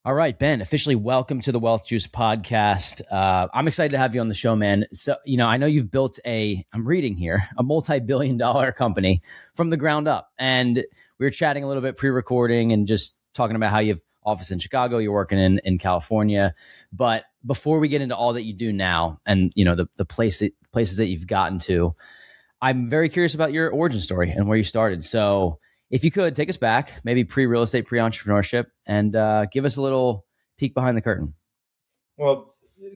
All right, Ben, officially welcome to the Wealth Juice podcast. I'm excited to have you on the show, man. So, I know you've built I'm reading here, a multi-billion-dollar company from the ground up. And we were chatting a little bit pre-recording and just talking about how you have office in Chicago, you're working in California. But before we get into all that you do now and, the places that you've gotten to, I'm very curious about your origin story and where you started. So if you could take us back, maybe pre-real estate, pre-entrepreneurship, and give us a little peek behind the curtain. Well,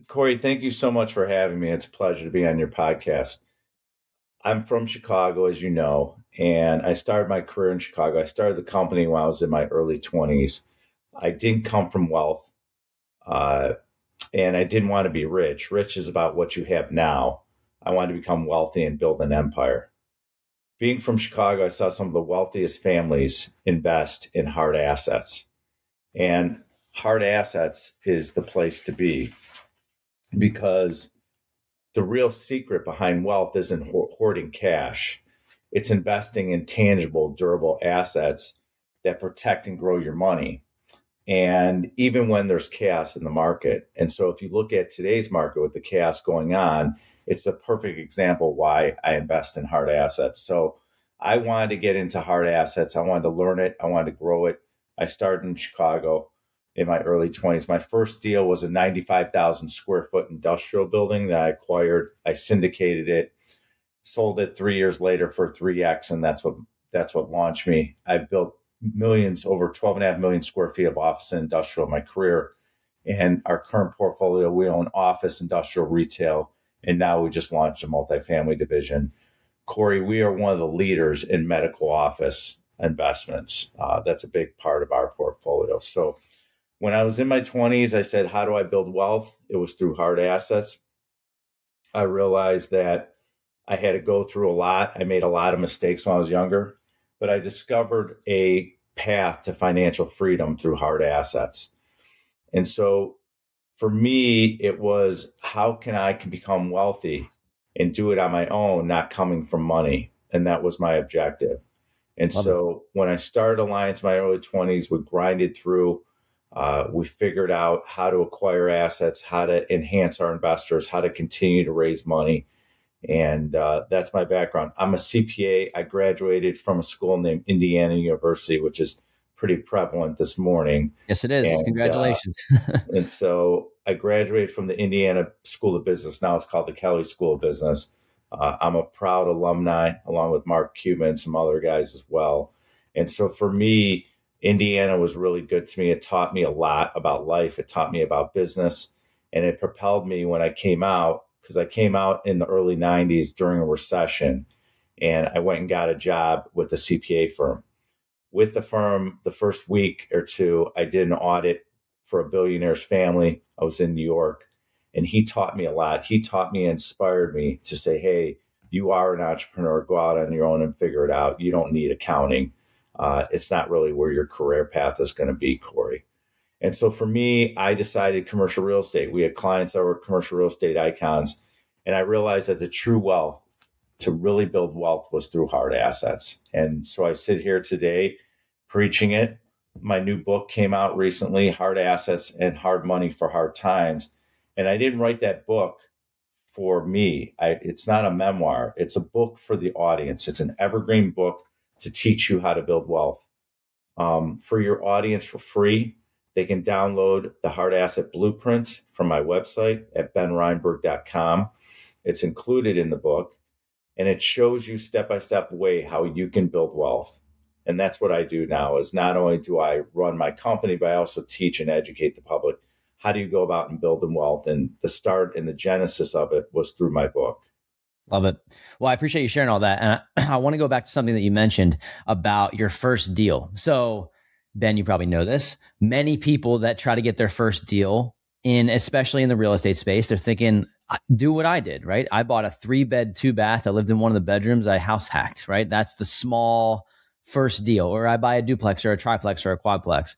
Corey, thank you so much for having me. It's a pleasure to be on your podcast. I'm from Chicago, as you know, and I started my career in Chicago. I started the company when I was in my early 20s. I didn't come from wealth, and I didn't want to be rich. Rich is about what you have now. I wanted to become wealthy and build an empire. Being from Chicago, I saw some of the wealthiest families invest in hard assets. And hard assets is the place to be because the real secret behind wealth isn't hoarding cash. It's investing in tangible, durable assets that protect and grow your money. And even when there's chaos in the market. And so if you look at today's market with the chaos going on, it's a perfect example why I invest in hard assets. So I wanted to get into hard assets. I wanted to learn it. I wanted to grow it. I started in Chicago in my early 20s. My first deal was a 95,000 square foot industrial building that I acquired. I syndicated it, sold it 3 years later for 3x, and that's what launched me. I built millions, over 12.5 million square feet of office and industrial in my career. And our current portfolio, we own office, industrial, retail, and now we just launched a multifamily division. Corey, we are one of the leaders in medical office investments. That's a big part of our portfolio. So when I was in my 20s, I said, how do I build wealth? It was through hard assets. I realized that I had to go through a lot. I made a lot of mistakes when I was younger, but I discovered a path to financial freedom through hard assets. And so for me, it was how can I become wealthy and do it on my own, not coming from money. And that was my objective. And Love so when I started Alliance in my early 20s, we grinded through. We figured out how to acquire assets, how to enhance our investors, how to continue to raise money. And that's my background. I'm a CPA. I graduated from a school named Indiana University, which is pretty prevalent this morning. Yes, it is. And, Congratulations. and so I graduated from the Indiana School of Business. Now it's called the Kelley School of Business. I'm a proud alumni, along with Mark Cuban and some other guys as well. And so for me, Indiana was really good to me. It taught me a lot about life. It taught me about business. And it propelled me when I came out, because I came out in the early 90s during a recession. And I went and got a job with a CPA firm. With the firm, the first week or two, I did an audit for a billionaire's family. I was in New York, and he taught me a lot. He taught me, inspired me to say, hey, you are an entrepreneur. Go out on your own and figure it out. You don't need accounting. It's not really where your career path is going to be, Corey. And so for me, I decided commercial real estate. We had clients that were commercial real estate icons. And I realized that the true wealth, to really build wealth, was through hard assets. And so I sit here today preaching it. My new book came out recently, Hard Assets and Hard Money for Hard Times. And I didn't write that book for me. It's not a memoir. It's a book for the audience. It's an evergreen book to teach you how to build wealth. For your audience for free, they can download the Hard Asset Blueprint from my website at benreinberg.com. It's included in the book, and it shows you step-by-step way how you can build wealth. And that's what I do now, is not only do I run my company, but I also teach and educate the public. How do you go about and building wealth? And the start and the genesis of it was through my book. Love it. Well, I appreciate you sharing all that. And I want to go back to something that you mentioned about your first deal. So, Ben, you probably know this. Many people that try to get their first deal especially in the real estate space, they're thinking, do what I did, right? I bought a 3-bed, 2-bath. I lived in one of the bedrooms. I house hacked, right? That's the small first deal. Or I buy a duplex or a triplex or a quadplex.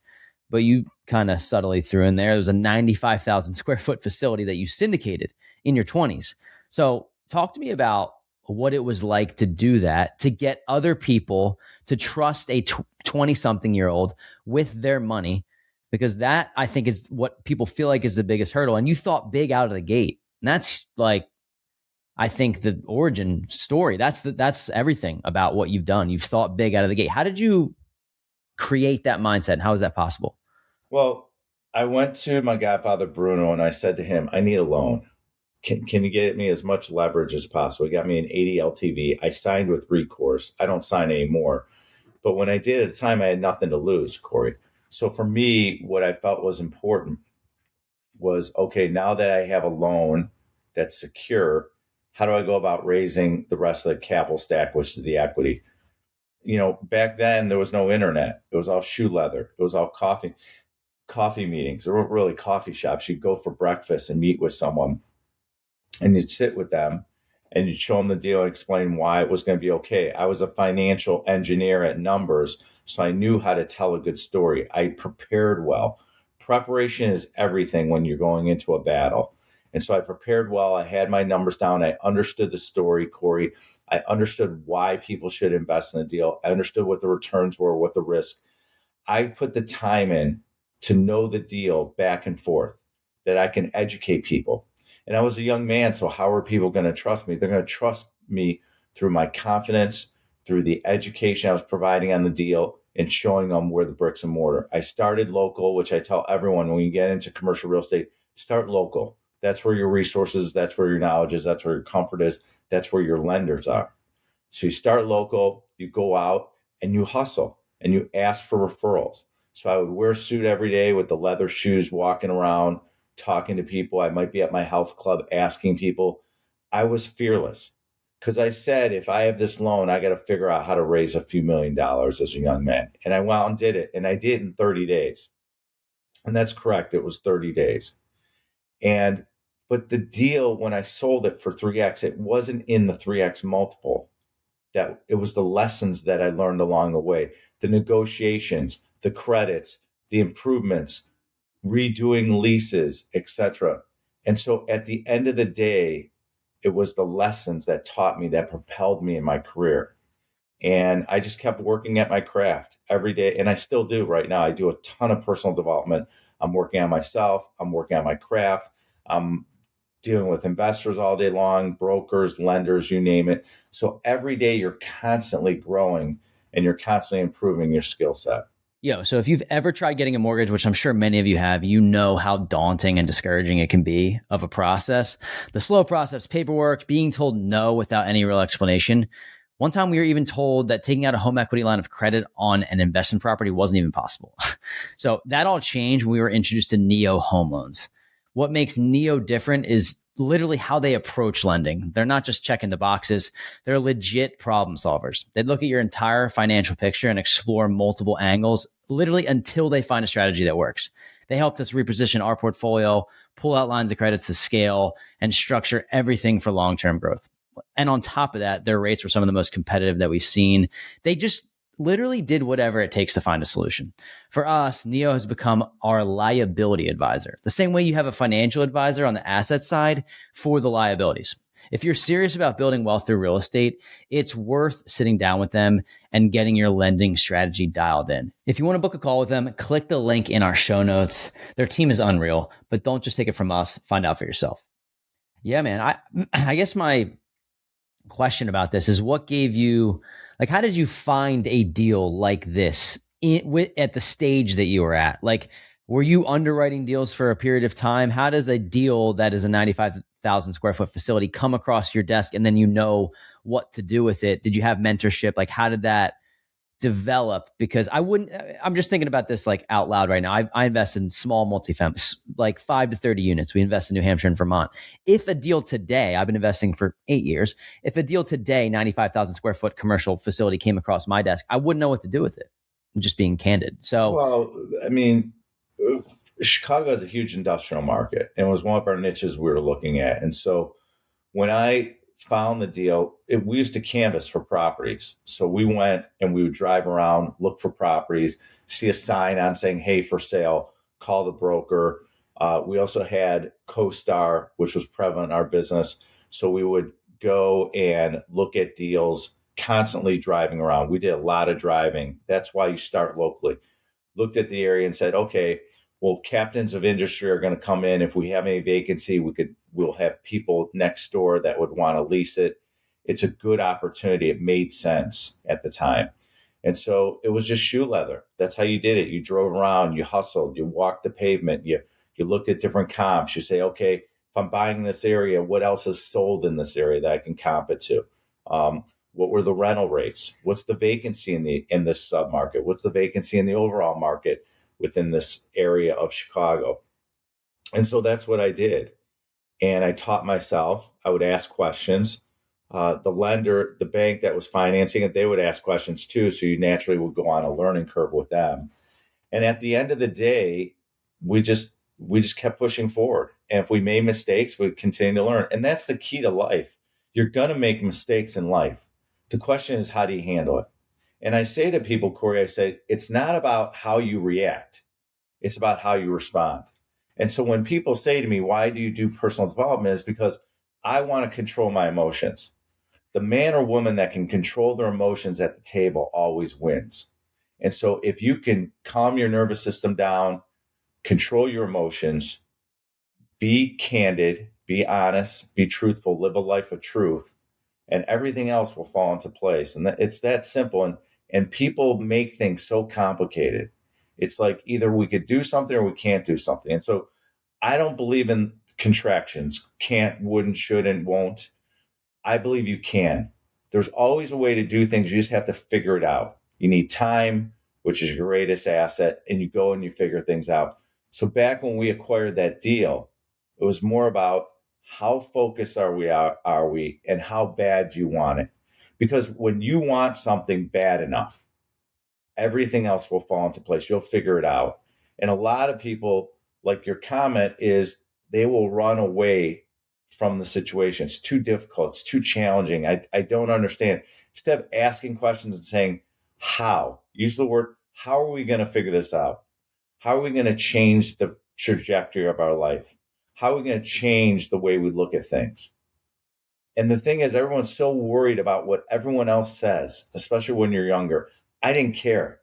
But you kind of subtly threw in there was a 95,000 square foot facility that you syndicated in your 20s. So talk to me about what it was like to do that, to get other people to trust a 20-something-year-old with their money. Because that, I think, is what people feel like is the biggest hurdle. And you thought big out of the gate. And that's like, I think the origin story. That's everything about what you've done. You've thought big out of the gate. How did you create that mindset? And how is that possible? Well, I went to my godfather, Bruno, and I said to him, I need a loan. Can you get me as much leverage as possible? He got me an 80 LTV. I signed with recourse. I don't sign anymore. But when I did at the time, I had nothing to lose, Corey. So for me, what I felt was important was, okay, now that I have a loan that's secure, how do I go about raising the rest of the capital stack, which is the equity? Back then there was no internet. It was all shoe leather. It was all coffee meetings. There weren't really coffee shops. You'd go for breakfast and meet with someone, and you'd sit with them and you'd show them the deal and explain why it was going to be okay. I was a financial engineer at numbers, so I knew how to tell a good story. I prepared well. Preparation is everything when you're going into a battle. And so I prepared well. I had my numbers down. I understood the story, Corey. I understood why people should invest in the deal. I understood what the returns were, what the risk. I put the time in to know the deal back and forth, that I can educate people. And I was a young man, so how are people going to trust me? They're going to trust me through my confidence, through the education I was providing on the deal, and showing them where the bricks and mortar. I started local, which I tell everyone when you get into commercial real estate, start local. That's where your resources, that's where your knowledge is, that's where your comfort is, that's where your lenders are. So you start local, you go out and you hustle and you ask for referrals. So I would wear a suit every day with the leather shoes, walking around, talking to people. I might be at my health club asking people. I was fearless because I said, if I have this loan, I got to figure out how to raise a few $1,000,000 as a young man. And I went out and did it. And I did in 30 days. And that's correct. It was 30 days. But the deal, when I sold it for 3X, it wasn't in the 3X multiple. That it was the lessons that I learned along the way, the negotiations, the credits, the improvements, redoing leases, etc. And so at the end of the day, it was the lessons that taught me, that propelled me in my career. And I just kept working at my craft every day. And I still do right now. I do a ton of personal development. I'm working on myself. I'm working on my craft. I'm dealing with investors all day long, brokers, lenders, you name it. So every day you're constantly growing and you're constantly improving your skill set. So if you've ever tried getting a mortgage, which I'm sure many of you have, you know how daunting and discouraging it can be of a process. The slow process, paperwork, being told no without any real explanation. One time we were even told that taking out a home equity line of credit on an investment property wasn't even possible. So that all changed when we were introduced to Neo Home Loans. What makes Neo different is literally how they approach lending. They're not just checking the boxes. They're legit problem solvers. They look at your entire financial picture and explore multiple angles, literally until they find a strategy that works. They helped us reposition our portfolio, pull out lines of credits to scale, and structure everything for long-term growth. And on top of that, their rates were some of the most competitive that we've seen. They just literally did whatever it takes to find a solution. For us, Neo has become our liability advisor, the same way you have a financial advisor on the asset side for the liabilities. If you're serious about building wealth through real estate, it's worth sitting down with them and getting your lending strategy dialed in. If you want to book a call with them, click the link in our show notes. Their team is unreal, but don't just take it from us. Find out for yourself. Yeah, man. I guess my question about this is, what gave you, like, how did you find a deal like this at the stage that you were at? Like, were you underwriting deals for a period of time? How does a deal that is a 95,000 square foot facility come across your desk and then you know what to do with it? Did you have mentorship? Like, how did that develop? Because I'm just thinking about this like out loud right now. I invest in small multifamily, like 5 to 30 units. We invest in New Hampshire and Vermont. If a deal today, I've been investing for 8 years. If a deal today, 95,000 square foot commercial facility came across my desk, I wouldn't know what to do with it. I'm just being candid. So, well, I mean, Chicago is a huge industrial market and was one of our niches we were looking at. And so when I found the deal, we used to canvas for properties. So we went and we would drive around, look for properties, see a sign on saying, hey, for sale, call the broker. We also had CoStar, which was prevalent in our business. So we would go and look at deals, constantly driving around. We did a lot of driving. That's why you start locally. Looked at the area and said, okay, Well, captains of industry are going to come in. If we have any vacancy, we'll have people next door that would want to lease it. It's a good opportunity. It made sense at the time. And so it was just shoe leather. That's how you did it. You drove around, you hustled, you walked the pavement, you looked at different comps. You say, okay, if I'm buying this area, what else is sold in this area that I can comp it to? What were the rental rates? What's the vacancy in this submarket? What's the vacancy in the overall market within this area of Chicago? And so that's what I did. And I taught myself. I would ask questions. The lender, the bank that was financing it, they would ask questions too. So you naturally would go on a learning curve with them. And at the end of the day, we just kept pushing forward. And if we made mistakes, we'd continue to learn. And that's the key to life. You're going to make mistakes in life. The question is, how do you handle it? And I say to people, Corey, I say, it's not about how you react. It's about how you respond. And so when people say to me, why do you do personal development? Is because I want to control my emotions. The man or woman that can control their emotions at the table always wins. And so if you can calm your nervous system down, control your emotions, be candid, be honest, be truthful, live a life of truth, and everything else will fall into place. And it's that simple. And people make things so complicated. It's like either we could do something or we can't do something. And so I don't believe in contractions, can't, wouldn't, shouldn't, won't. I believe you can. There's always a way to do things. You just have to figure it out. You need time, which is your greatest asset, and you go and you figure things out. So back when we acquired that deal, it was more about how focused are we, and how bad do you want it? Because when you want something bad enough, everything else will fall into place. You'll figure it out. And a lot of people, like your comment is, they will run away from the situation. It's too difficult. It's too challenging. I don't understand. Instead of asking questions and saying, how? Use the word, how are we going to figure this out? How are we going to change the trajectory of our life? How are we going to change the way we look at things? And the thing is, everyone's so worried about what everyone else says, especially when you're younger. I didn't care.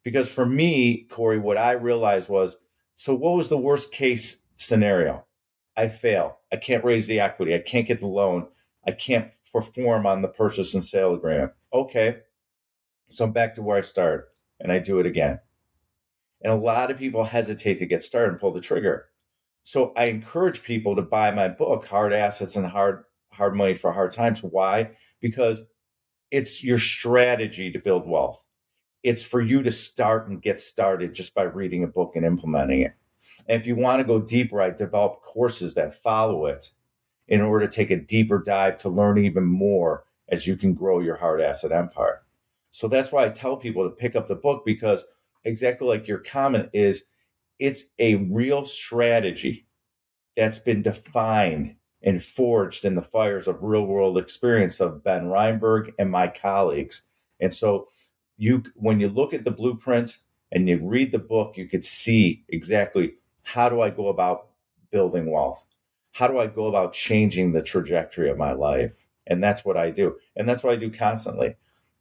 Because for me, Corey, what I realized was, so what was the worst case scenario? I fail. I can't raise the equity. I can't get the loan. I can't perform on the purchase and sale agreement. Okay. So I'm back to where I started, and I do it again. And a lot of people hesitate to get started and pull the trigger. So I encourage people to buy my book, Hard Assets and Hard Money for Hard Times. Why? Because it's your strategy to build wealth. It's for you to start and get started just by reading a book and implementing it. And if you want to go deeper, I develop courses that follow it in order to take a deeper dive to learn even more as you can grow your hard asset empire. So that's why I tell people to pick up the book, because exactly like your comment is, it's a real strategy that's been defined and forged in the fires of real world experience of Ben Reinberg and my colleagues. And so when you look at the blueprint and you read the book, you could see exactly, how do I go about building wealth? How do I go about changing the trajectory of my life? And that's what I do. And that's what I do constantly.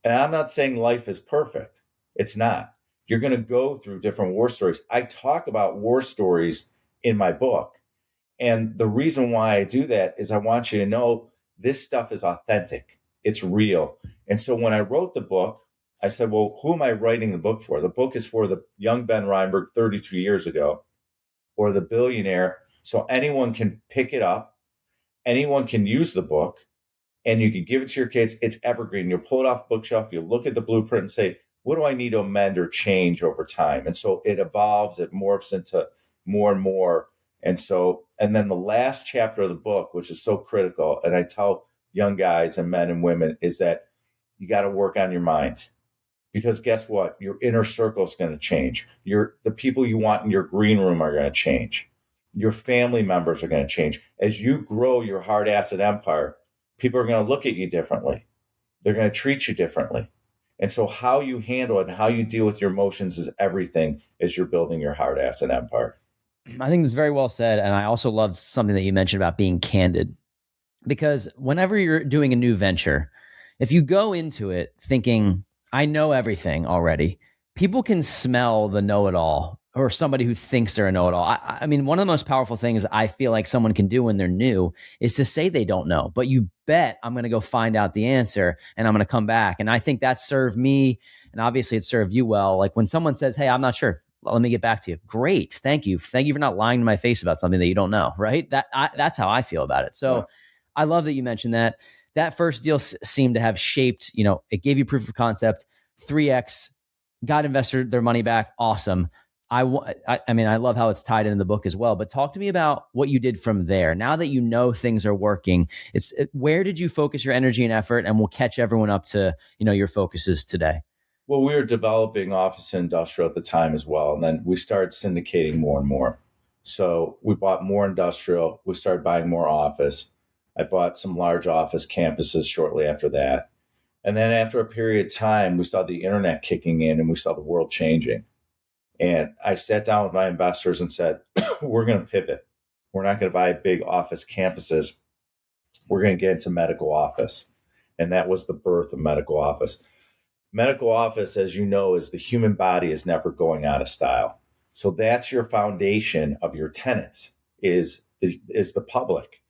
And I'm not saying life is perfect. It's not. You're going to go through different war stories. I talk about war stories in my book. And the reason why I do that is I want you to know this stuff is authentic. It's real. And so when I wrote the book, I said, well, who am I writing the book for? The book is for the young Ben Reinberg 32 years ago, or the billionaire. So anyone can pick it up. Anyone can use the book, and you can give it to your kids. It's evergreen. You'll pull it off the bookshelf. You'll look at the blueprint and say, what do I need to amend or change over time? And so it evolves, it morphs into more and more. And then the last chapter of the book, which is so critical, and I tell young guys and men and women, is that you got to work on your mind. Because guess what? Your inner circle is going to change. The people you want in your green room are going to change. Your family members are going to change. As you grow your hard asset empire, people are going to look at you differently. They're going to treat you differently. And so how you handle it and how you deal with your emotions is everything as you're building your hard asset empire. I think that's very well said. And I also love something that you mentioned about being candid. Because whenever you're doing a new venture, if you go into it thinking, I know everything already, people can smell the know-it-all or somebody who thinks they're a know-it-all. I mean, one of the most powerful things I feel like someone can do when they're new is to say they don't know, but you bet I'm going to go find out the answer and I'm going to come back. And I think that served me, and obviously it served you well. Like when someone says, hey, I'm not sure, let me get back to you. Great. Thank you. Thank you for not lying to my face about something that you don't know, right? That's how I feel about it. So I love that you mentioned that. That first deal seemed to have shaped, it gave you proof of concept, 3X, got investor their money back. Awesome. I mean, I love how it's tied into the book as well, but talk to me about what you did from there. Now that you know things are working, where did you focus your energy and effort, and we'll catch everyone up to, your focuses today? Well, we were developing office and industrial at the time as well. And then we started syndicating more and more. So we bought more industrial. We started buying more office. I bought some large office campuses shortly after that. And then after a period of time, we saw the internet kicking in and we saw the world changing. And I sat down with my investors and said, we're going to pivot. We're not going to buy big office campuses. We're going to get into medical office. And that was the birth of medical office. Medical office, as you know, is the human body is never going out of style. So that's your foundation of your tenants is the public.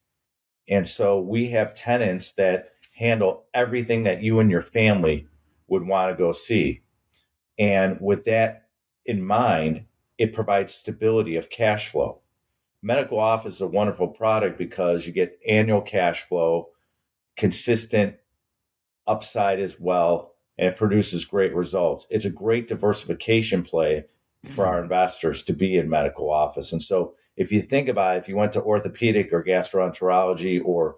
And so we have tenants that handle everything that you and your family would want to go see. And with that in mind, it provides stability of cash flow. Medical office is a wonderful product because you get annual cash flow, consistent upside as well, and it produces great results. It's a great diversification play for our investors to be in medical office. And so if you think about it, if you went to orthopedic or gastroenterology or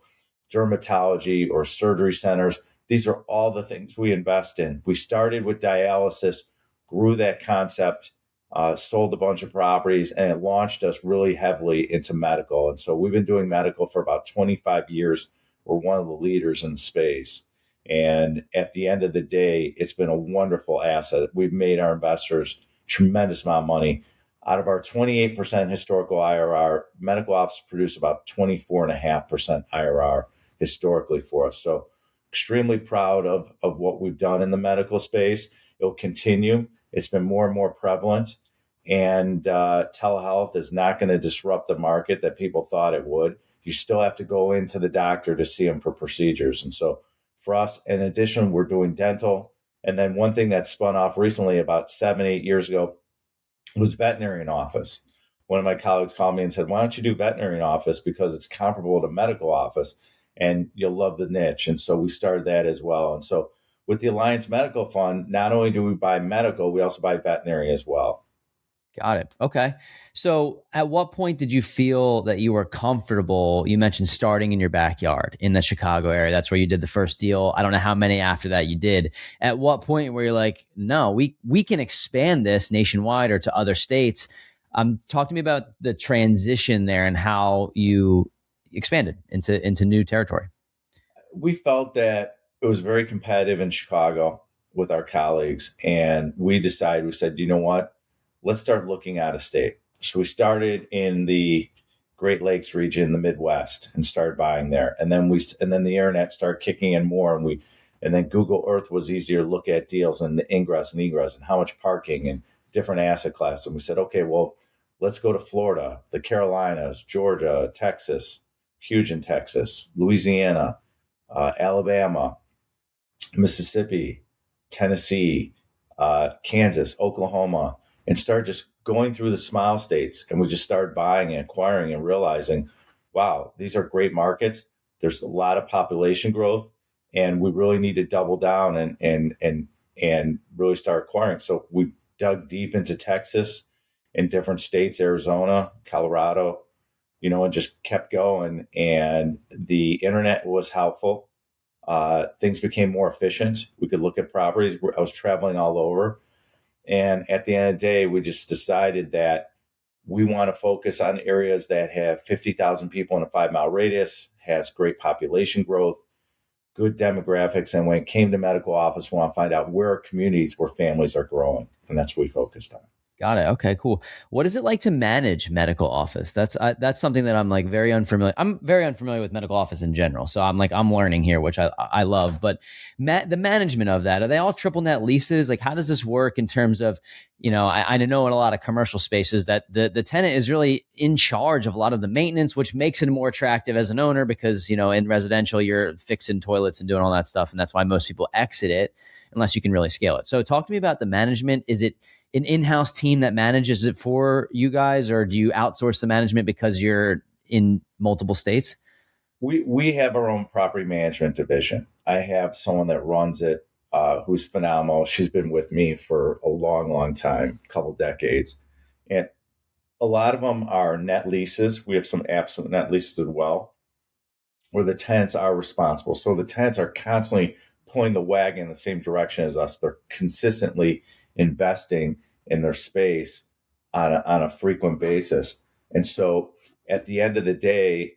dermatology or surgery centers, these are all the things we invest in. We started with dialysis, grew that concept, sold a bunch of properties, and it launched us really heavily into medical. And so we've been doing medical for about 25 years. We're one of the leaders in the space. And at the end of the day, it's been a wonderful asset. We've made our investors tremendous amount of money. Out of our 28% historical IRR, medical office produced about 24.5% IRR historically for us. So extremely proud of what we've done in the medical space. It'll continue. It's been more and more prevalent. And telehealth is not going to disrupt the market that people thought it would. You still have to go into the doctor to see them for procedures. And so for us, in addition, we're doing dental. And then one thing that spun off recently, about 7-8 years ago, was veterinary office. One of my colleagues called me and said, why don't you do veterinary office? Because it's comparable to medical office and you'll love the niche. And so we started that as well. And so with the Alliance Medical Fund, not only do we buy medical, we also buy veterinary as well. Got it. Okay. So at what point did you feel that you were comfortable? You mentioned starting in your backyard in the Chicago area. That's where you did the first deal. I don't know how many after that you did. At what point where you're like, no, we can expand this nationwide or to other states? Talk to me about the transition there and how you expanded into new territory. We felt that it was very competitive in Chicago with our colleagues. And we said, you know what? Let's start looking out of state. So we started in the Great Lakes region, the Midwest, and started buying there. And then the internet started kicking in more, and then Google Earth was easier to look at deals and the ingress and egress and how much parking and different asset classes. And we said, okay, well, let's go to Florida, the Carolinas, Georgia, Texas, huge in Texas, Louisiana, Alabama, Mississippi, Tennessee, Kansas, Oklahoma, and start just going through the smile states. And we just started buying and acquiring and realizing, wow, these are great markets. There's a lot of population growth, and we really need to double down and really start acquiring. So we dug deep into Texas and different states, Arizona, Colorado, and just kept going. And the internet was helpful. Things became more efficient. We could look at properties. I was traveling all over. And at the end of the day, we just decided that we want to focus on areas that have 50,000 people in a 5-mile radius, has great population growth, good demographics. And when it came to medical office, we want to find out where are communities where families are growing. And that's what we focused on. Got it. Okay, cool. What is it like to manage medical office? That's something that I'm like very unfamiliar. I'm very unfamiliar with medical office in general. So I'm learning here, which I love. But the management of that, are they all triple net leases? Like, how does this work in terms of, I know in a lot of commercial spaces that the tenant is really in charge of a lot of the maintenance, which makes it more attractive as an owner because, in residential, you're fixing toilets and doing all that stuff. And that's why most people exit it unless you can really scale it. So talk to me about the management. Is it an in-house team that manages it for you guys, or do you outsource the management because you're in multiple states? We have our own property management division. I have someone that runs it, who's phenomenal. She's been with me for a long, long time, a couple decades. And a lot of them are net leases. We have some absolute net leases as well, where the tenants are responsible. So the tenants are constantly pulling the wagon in the same direction as us. They're consistently investing in their space on a frequent basis. And so at the end of the day,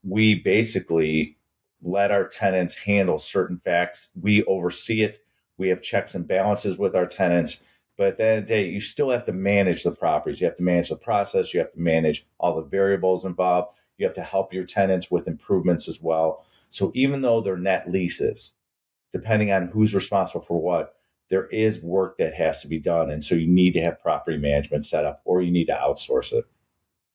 we basically let our tenants handle certain facts. We oversee it. We have checks and balances with our tenants. But at the end of the day, you still have to manage the properties. You have to manage the process. You have to manage all the variables involved. You have to help your tenants with improvements as well. So even though they're net leases, depending on who's responsible for what, there is work that has to be done. And so you need to have property management set up, or you need to outsource it.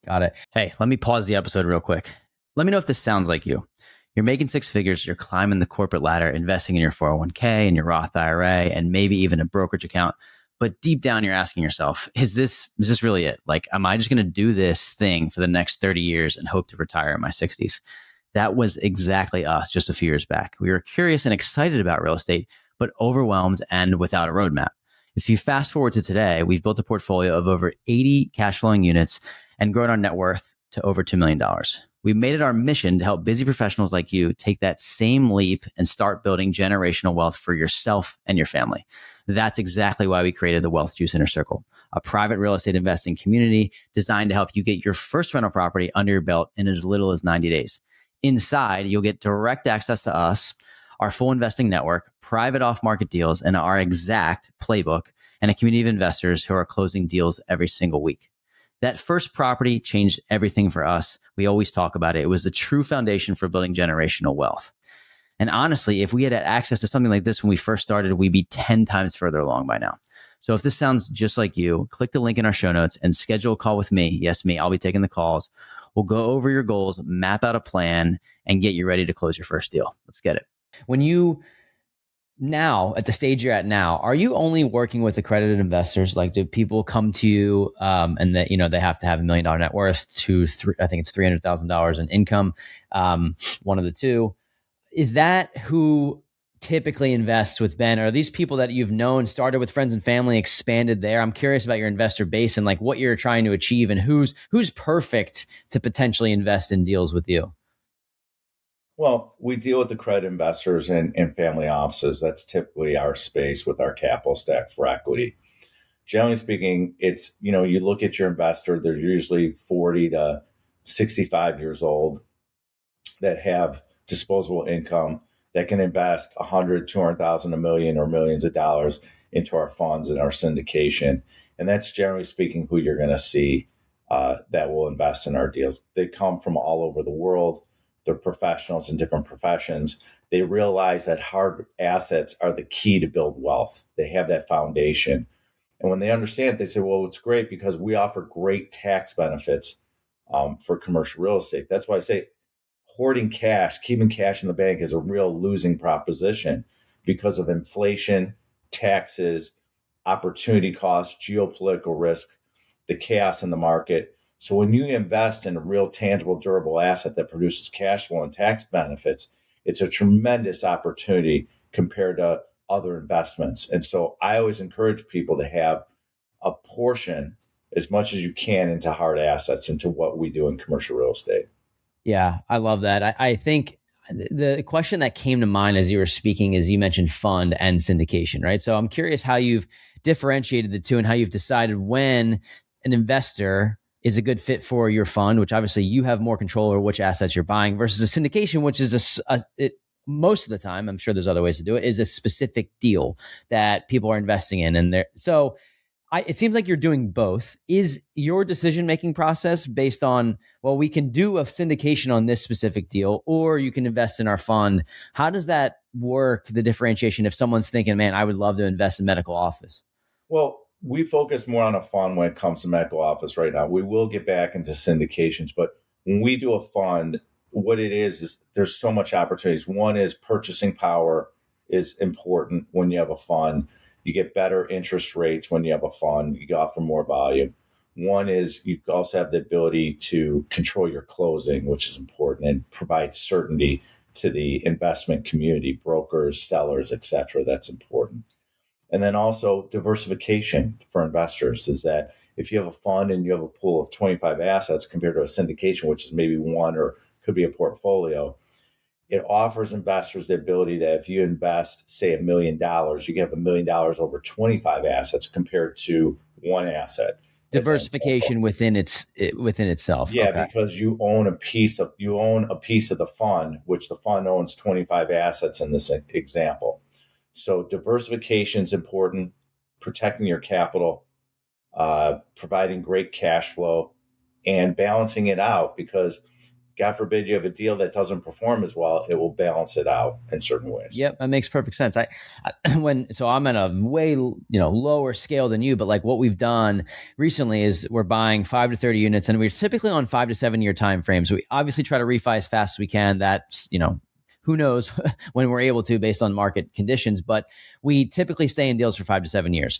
Got it. Hey, let me pause the episode real quick. Let me know if this sounds like you. You're making six figures, you're climbing the corporate ladder, investing in your 401k and your Roth IRA, and maybe even a brokerage account. But deep down, you're asking yourself, is this really it? Like, am I just going to do this thing for the next 30 years and hope to retire in my 60s? That was exactly us just a few years back. We were curious and excited about real estate, but overwhelmed and without a roadmap. If you fast forward to today, we've built a portfolio of over 80 cash flowing units and grown our net worth to over $2 million. We made it our mission to help busy professionals like you take that same leap and start building generational wealth for yourself and your family. That's exactly why we created the Wealth Juice Inner Circle, a private real estate investing community designed to help you get your first rental property under your belt in as little as 90 days. Inside, you'll get direct access to us, our full investing network, private off-market deals, and our exact playbook, and a community of investors who are closing deals every single week. That first property changed everything for us. We always talk about it. It was the true foundation for building generational wealth. And honestly, if we had access to something like this when we first started, we'd be 10 times further along by now. So if this sounds just like you, click the link in our show notes and schedule a call with me. Yes, me. I'll be taking the calls. We'll go over your goals, map out a plan, and get you ready to close your first deal. Let's get it. When you now, at the stage you're at now, are you only working with accredited investors? Like, do people come to you and that they have to have $1 million net worth to I think it's $300,000 in income, one of the two? Is that who typically invests with Ben? Are these people that you've known, started with friends and family, expanded there? I'm curious about your investor base and like what you're trying to achieve and who's perfect to potentially invest in deals with you. Well, we deal with accredited investors and family offices. That's typically our space with our capital stack for equity. Generally speaking, it's, you look at your investor, they're usually 40 to 65 years old that have disposable income that can invest 100, 200,000, a million, or millions of dollars into our funds and our syndication. And that's generally speaking who you're going to see that will invest in our deals. They come from all over the world. They're professionals in different professions. They realize that hard assets are the key to build wealth. They have that foundation. And when they understand it, they say, well, it's great because we offer great tax benefits for commercial real estate. That's why I say hoarding cash, keeping cash in the bank is a real losing proposition because of inflation, taxes, opportunity costs, geopolitical risk, the chaos in the market. So when you invest in a real tangible, durable asset that produces cash flow and tax benefits, it's a tremendous opportunity compared to other investments. And so I always encourage people to have a portion as much as you can into hard assets, into what we do in commercial real estate. Yeah, I love that. I think the question that came to mind as you were speaking is you mentioned fund and syndication, right? So I'm curious how you've differentiated the two and how you've decided when an investor is a good fit for your fund, which obviously you have more control over which assets you're buying, versus a syndication, which is most of the time, I'm sure there's other ways to do it, is a specific deal that people are investing in. So it seems like you're doing both. Is your decision-making process based on, well, we can do a syndication on this specific deal, or you can invest in our fund? How does that work, the differentiation, if someone's thinking, man, I would love to invest in medical office? Well, we focus more on a fund when it comes to medical office right now. We will get back into syndications, but when we do a fund, what it is there's so much opportunities. One is purchasing power is important when you have a fund. You get better interest rates when you have a fund. You offer more volume. One is you also have the ability to control your closing, which is important, and provide certainty to the investment community, brokers, sellers, et cetera. That's important. And then also diversification for investors is that if you have a fund and you have a pool of 25 assets compared to a syndication, which is maybe one or could be a portfolio, it offers investors the ability that if you invest, say, $1 million, you can have $1 million over 25 assets compared to one asset. Diversification within itself. Yeah, Okay. because you own a piece of the fund, which the fund owns 25 assets in this example. So diversification is important, protecting your capital, providing great cash flow, and balancing it out, because God forbid you have a deal that doesn't perform as well, it will balance it out in certain ways. Yep, that makes perfect sense. So I'm at a way lower scale than you, but like what we've done recently is we're buying 5 to 30 units, and we're typically on 5 to 7 year time frames. We obviously try to refi as fast as we can. That's who knows when we're able to based on market conditions, but we typically stay in deals for 5 to 7 years.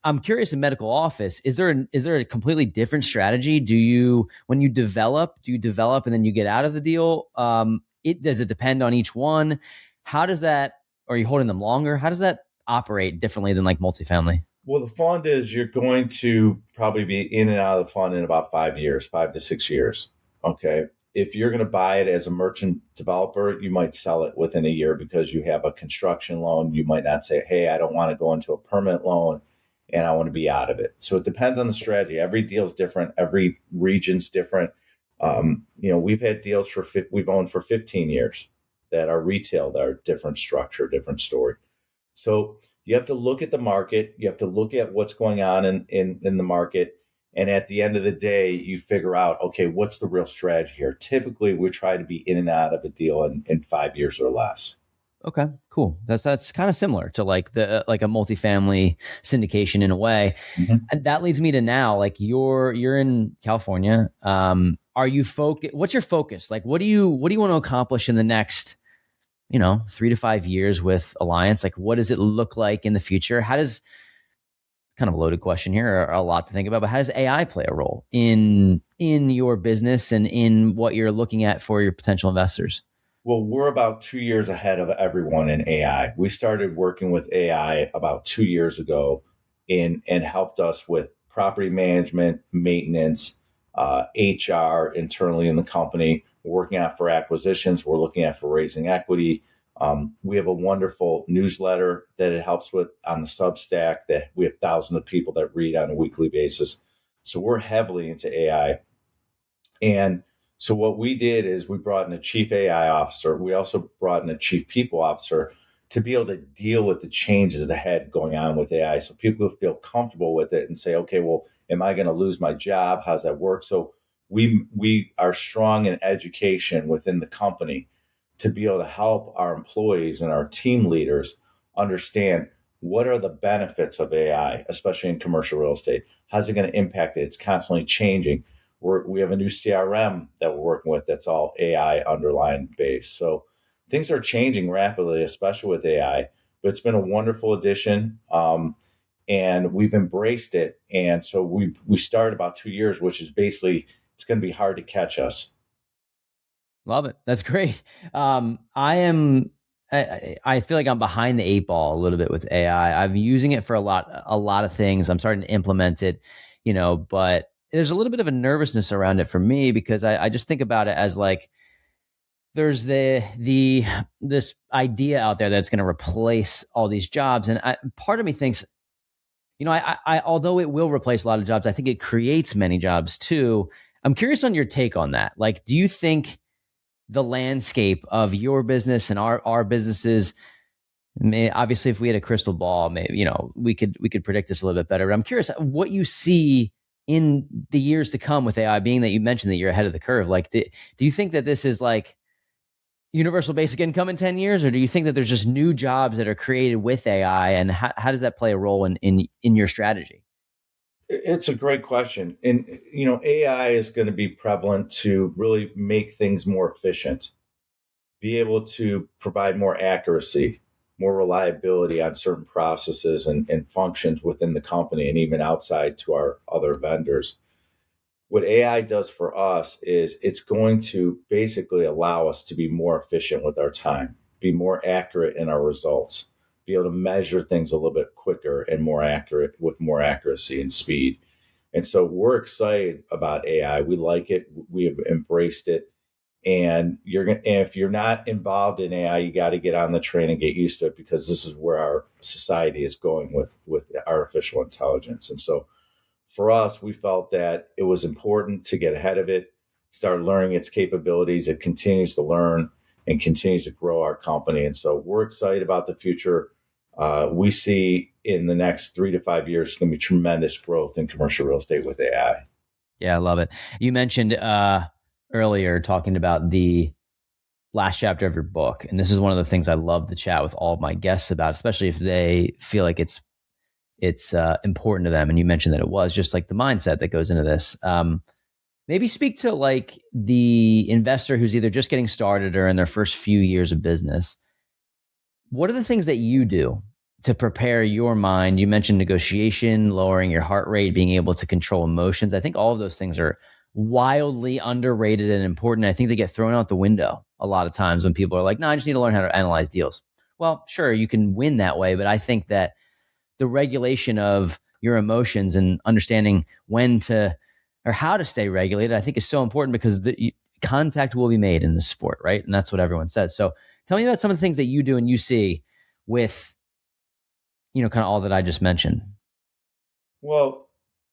I'm curious, in medical office, is there a completely different strategy? Do you develop and then you get out of the deal? Does it depend on each one? How does that, are you holding them longer? How does that operate differently than like multifamily? Well, the fund is you're going to probably be in and out of the fund in about 5 years, 5 to 6 years. Okay. If you're going to buy it as a merchant developer, you might sell it within a year because you have a construction loan. You might not say, hey, I don't want to go into a permanent loan and I want to be out of it. So it depends on the strategy. Every deal is different. Every region's different. We've had deals we've owned for 15 years that are retail, that are different structure, different story. So you have to look at the market. You have to look at what's going on in the market. And at the end of the day, you figure out, okay, what's the real strategy here? Typically, we try to be in and out of a deal in 5 years or less. Okay, cool. That's kind of similar to like a multifamily syndication in a way. Mm-hmm. And that leads me to now, like you're in California. Are you what's your focus? Like, what do you want to accomplish in the next, 3 to 5 years with Alliance? Like, what does it look like in the future? Kind of a loaded question here, a lot to think about, but how does AI play a role in your business and in what you're looking at for your potential investors? Well, we're about 2 years ahead of everyone in AI. We started working with AI about 2 years ago and helped us with property management, maintenance, HR internally in the company. We're working out for acquisitions. We're looking at for raising equity. We have a wonderful newsletter that it helps with on the Substack that we have thousands of people that read on a weekly basis. So we're heavily into AI. And so what we did is we brought in a chief AI officer. We also brought in a chief people officer to be able to deal with the changes ahead going on with AI. So people feel comfortable with it and say, okay, well, am I going to lose my job? How's that work? So we are strong in education within the company to be able to help our employees and our team leaders understand what are the benefits of AI, especially in commercial real estate. How's it going to impact it? It's constantly changing. We have a new CRM that we're working with that's all AI underlying based. So things are changing rapidly, especially with AI, but it's been a wonderful addition. And we've embraced it. And so we started about 2 years, which is basically, it's going to be hard to catch us. Love it. That's great. I feel like I'm behind the 8 ball a little bit with AI. I'm using it for a lot of things. I'm starting to implement it, but there's a little bit of a nervousness around it for me because I just think about it as like, there's this idea out there that's going to replace all these jobs. And part of me thinks, although it will replace a lot of jobs, I think it creates many jobs too. I'm curious on your take on that. Like, do you think the landscape of your business and our businesses Obviously, if we had a crystal ball, maybe we could predict this a little bit better. But I'm curious what you see in the years to come with AI. Being that you mentioned that you're ahead of the curve, like, do you think that this is like universal basic income in 10 years, or do you think that there's just new jobs that are created with AI, and how does that play a role in your strategy? It's a great question. And, AI is going to be prevalent to really make things more efficient, be able to provide more accuracy, more reliability on certain processes and functions within the company and even outside to our other vendors. What AI does for us is it's going to basically allow us to be more efficient with our time, be more accurate in our results, be able to measure things a little bit quicker and more accurate with more accuracy and speed. And so we're excited about AI. We like it. We have embraced it. And if you're not involved in AI, you got to get on the train and get used to it, because this is where our society is going with artificial intelligence. And so for us, we felt that it was important to get ahead of it, start learning its capabilities. It continues to learn and continues to grow our company. And so we're excited about the future. We see in the next 3 to 5 years, it's going to be tremendous growth in commercial real estate with AI. Yeah, I love it. You mentioned earlier talking about the last chapter of your book, and this is one of the things I love to chat with all of my guests about, especially if they feel like it's important to them. And you mentioned that it was just like the mindset that goes into this. Maybe speak to like the investor who's either just getting started or in their first few years of business. What are the things that you do to prepare your mind? You mentioned negotiation, lowering your heart rate, being able to control emotions. I think all of those things are wildly underrated and important. I think they get thrown out the window a lot of times when people are like, no, I just need to learn how to analyze deals. Well, sure, you can win that way, but I think that the regulation of your emotions and understanding when to or how to stay regulated, I think is so important, because contact will be made in this sport, right? And that's what everyone says. So tell me about some of the things that you do and you see with, kind of all that I just mentioned. Well,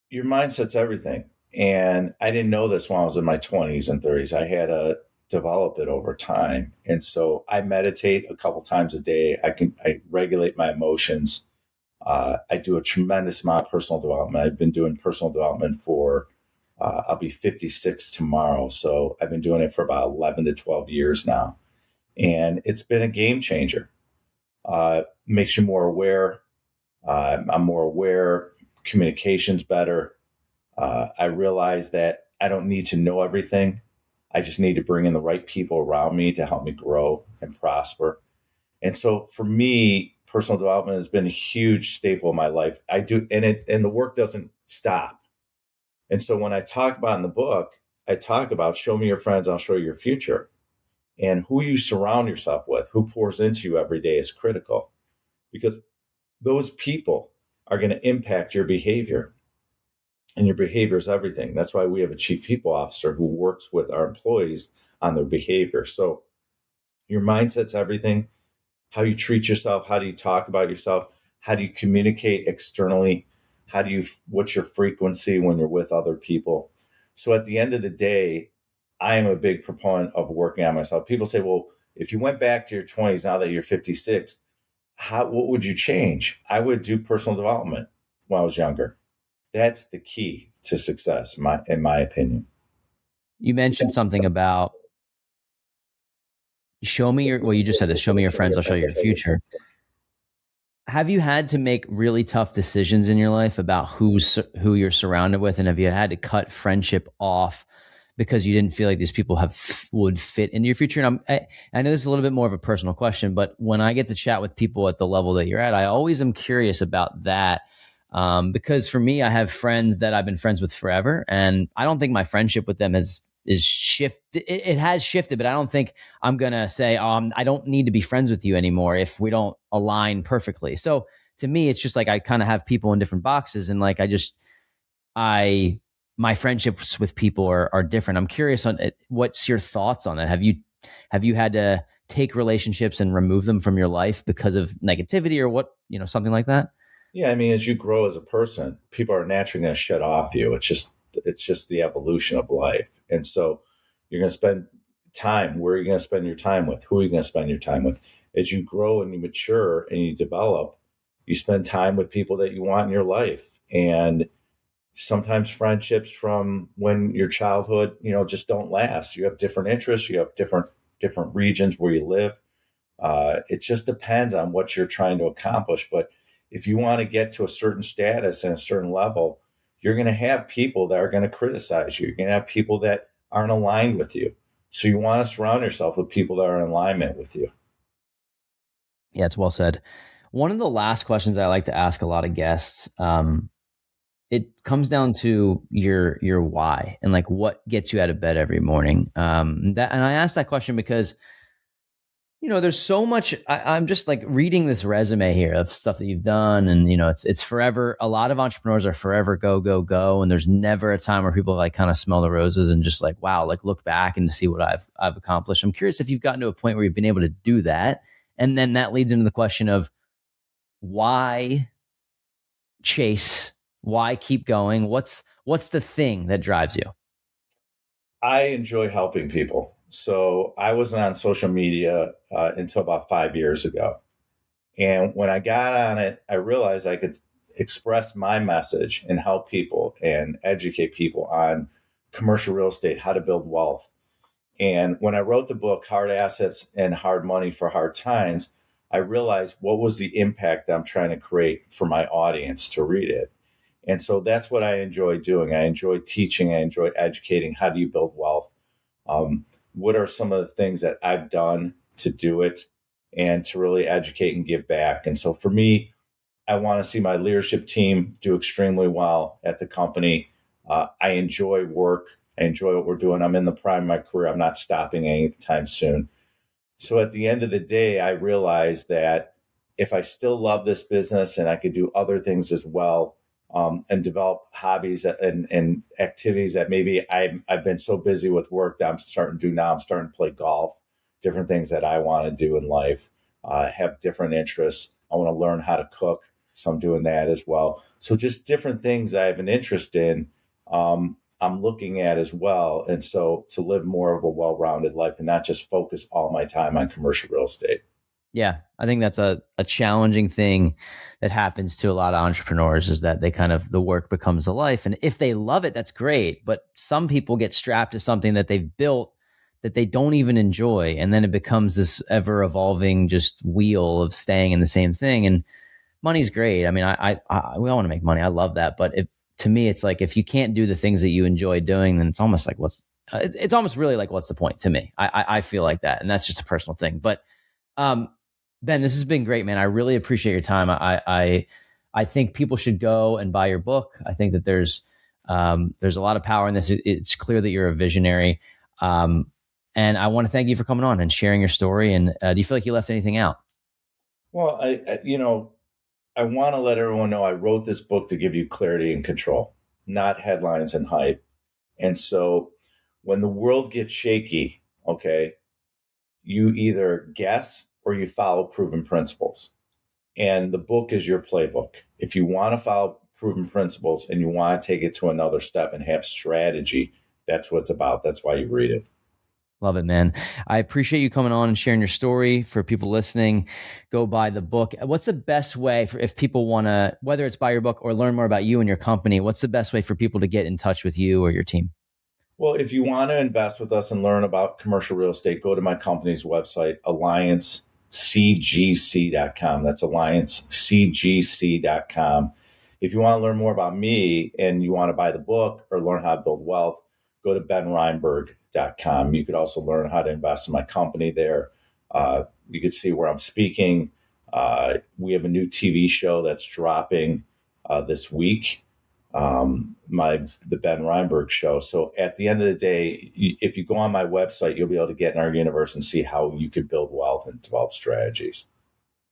your mindset's everything. And I didn't know this when I was in my 20s and 30s. I had to develop it over time. And so I meditate a couple times a day. I regulate my emotions. I do a tremendous amount of personal development. I've been doing personal development for, I'll be 56 tomorrow. So I've been doing it for about 11 to 12 years now. And it's been a game changer. Makes you more aware. I'm more aware, communication's better. I realize that I don't need to know everything. I just need to bring in the right people around me to help me grow and prosper. And so for me, personal development has been a huge staple of my life. I do, and the work doesn't stop. And so when I talk about in the book, I talk about show me your friends, I'll show you your future. And who you surround yourself with, who pours into you every day is critical, because those people are going to impact your behavior. And your behavior is everything. That's why we have a chief people officer who works with our employees on their behavior. So your mindset's everything. How you treat yourself, how do you talk about yourself, how do you communicate externally, what's your frequency when you're with other people. So at the end of the day, I am a big proponent of working on myself. People say, well, if you went back to your 20s now that you're 56, what would you change? I would do personal development when I was younger. That's the key to success, in my opinion. You mentioned something about you just said this, show me your friends, I'll show you your future. Have you had to make really tough decisions in your life about who you're surrounded with? And have you had to cut friendship off because you didn't feel like these people would fit into your future? And I know this is a little bit more of a personal question, but when I get to chat with people at the level that you're at, I always am curious about that. Because for me, I have friends that I've been friends with forever, and I don't think my friendship with them is shifted. It has shifted, but I don't think I'm going to say, I don't need to be friends with you anymore if we don't align perfectly. So to me, it's just like, I kind of have people in different boxes, and like, my friendships with people are different. I'm curious on what's your thoughts on that? Have you had to take relationships and remove them from your life because of negativity or something like that? Yeah. I mean, as you grow as a person, people are naturally going to shut off you. It's just the evolution of life. And so you're going to spend time. Where are you going to spend your time with? Who are you going to spend your time with? as you grow and you mature and you develop, you spend time with people that you want in your life. And sometimes friendships from when your childhood, just don't last. You have different interests, you have different regions where you live. It just depends on what you're trying to accomplish. But if you want to get to a certain status and a certain level, you're going to have people that are going to criticize you. You're going to have people that aren't aligned with you. So you want to surround yourself with people that are in alignment with you. Yeah, it's well said. One of the last questions I like to ask a lot of guests, it comes down to your why and like what gets you out of bed every morning. And I asked that question because there's so much. I'm just like reading this resume here of stuff that you've done, and it's forever. A lot of entrepreneurs are forever go go go, and there's never a time where people like kind of smell the roses and just like wow, like look back and to see what I've accomplished. I'm curious if you've gotten to a point where you've been able to do that, and then that leads into the question of why chase, why keep going. What's the thing that drives you? I enjoy helping people. So I wasn't on social media until about 5 years ago. And when I got on it, I realized I could express my message and help people and educate people on commercial real estate, how to build wealth. And when I wrote the book, Hard Assets and Hard Money for Hard Times, I realized what was the impact that I'm trying to create for my audience to read it. And so that's what I enjoy doing. I enjoy teaching. I enjoy educating. How do you build wealth? What are some of the things that I've done to do it and to really educate and give back? And so for me, I want to see my leadership team do extremely well at the company. I enjoy work. I enjoy what we're doing. I'm in the prime of my career. I'm not stopping anytime soon. So at the end of the day, I realized that if I still love this business and I could do other things as well, and develop hobbies and activities that maybe I've been so busy with work that I'm starting to do now. I'm starting to play golf, different things that I want to do in life, have different interests. I want to learn how to cook. So I'm doing that as well. So just different things I have an interest in, I'm looking at as well. And so to live more of a well-rounded life and not just focus all my time on commercial real estate. Yeah, I think that's a challenging thing that happens to a lot of entrepreneurs is that they kind of, the work becomes a life. And if they love it, that's great. But some people get strapped to something that they've built that they don't even enjoy. And then it becomes this ever evolving just wheel of staying in the same thing. And money's great. I mean, we all want to make money. I love that. But to me, it's like, if you can't do the things that you enjoy doing, then it's almost like it's almost really like, what's the point to me? I feel like that. And that's just a personal thing. But, Ben, this has been great, man. I really appreciate your time. I think people should go and buy your book. I think that there's a lot of power in this. It's clear that you're a visionary. And I want to thank you for coming on and sharing your story. And do you feel like you left anything out? Well, I want to let everyone know I wrote this book to give you clarity and control, not headlines and hype. And so when the world gets shaky, okay, you either guess or you follow proven principles. And the book is your playbook. If you want to follow proven principles and you want to take it to another step and have strategy, that's what it's about. That's why you read it. Love it, man. I appreciate you coming on and sharing your story. For people listening, go buy the book. What's the best way for, if people want to, whether it's buy your book or learn more about you and your company, what's the best way for people to get in touch with you or your team? Well, if you want to invest with us and learn about commercial real estate, go to my company's website, alliancecgc.com. That's alliancecgc.com. If you want to learn more about me and you want to buy the book or learn how to build wealth, go to benreinberg.com. You could also learn how to invest in my company there. You could see where I'm speaking. We have a new TV show that's dropping this week, the Ben Reinberg show. So at the end of the day, if you go on my website, you'll be able to get in our universe and see how you could build wealth and develop strategies.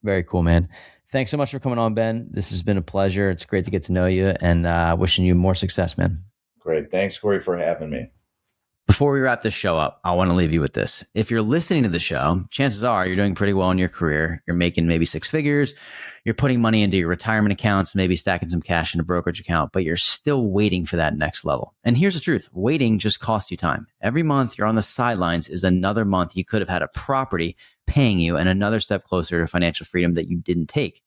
Very cool, man. Thanks so much for coming on, Ben. This has been a pleasure. It's great to get to know you, and wishing you more success, man. Great. Thanks, Corey, for having me. Before we wrap this show up, I want to leave you with this. If you're listening to the show, chances are you're doing pretty well in your career. You're making maybe six figures. You're putting money into your retirement accounts, maybe stacking some cash in a brokerage account, but you're still waiting for that next level. And here's the truth. Waiting just costs you time. Every month you're on the sidelines is another month you could have had a property paying you and another step closer to financial freedom that you didn't take.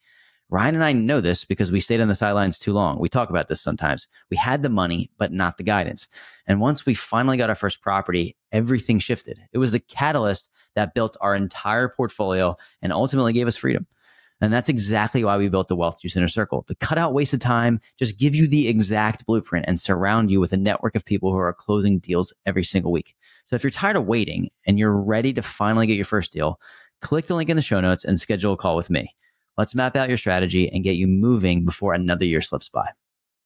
Ryan and I know this because we stayed on the sidelines too long. We talk about this sometimes. We had the money, but not the guidance. And once we finally got our first property, everything shifted. It was the catalyst that built our entire portfolio and ultimately gave us freedom. And that's exactly why we built the Wealth Juice Inner Circle, to cut out wasted time, just give you the exact blueprint and surround you with a network of people who are closing deals every single week. So if you're tired of waiting and you're ready to finally get your first deal, click the link in the show notes and schedule a call with me. Let's map out your strategy and get you moving before another year slips by.